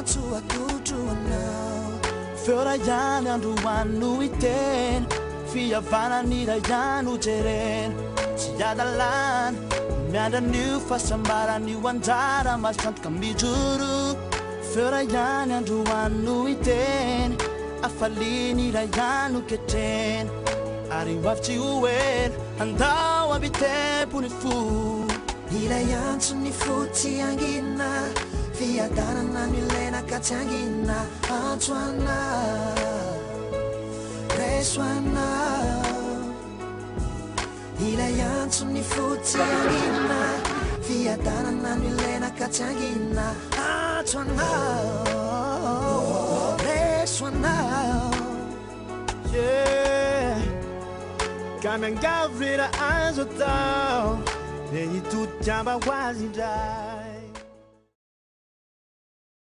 to a good to now. Fera yana do one new iten. Fia vana nida yanu teren. Siadalan. Manda new fasambara new andara masant kambijuru. Fera yana do one new iten. Afalini da yanu keten. Arrivavci uwen, andau a bite punifu. Nila yansu ni futi angina, via dana na milena katangina, Antoana, Reswana. Nila yansu ni futi angina, via dana na milena katangina, Antoana, Reswana. Yeah. Kami ang gawin na ang sotaw, Nengi tu jamba wazida.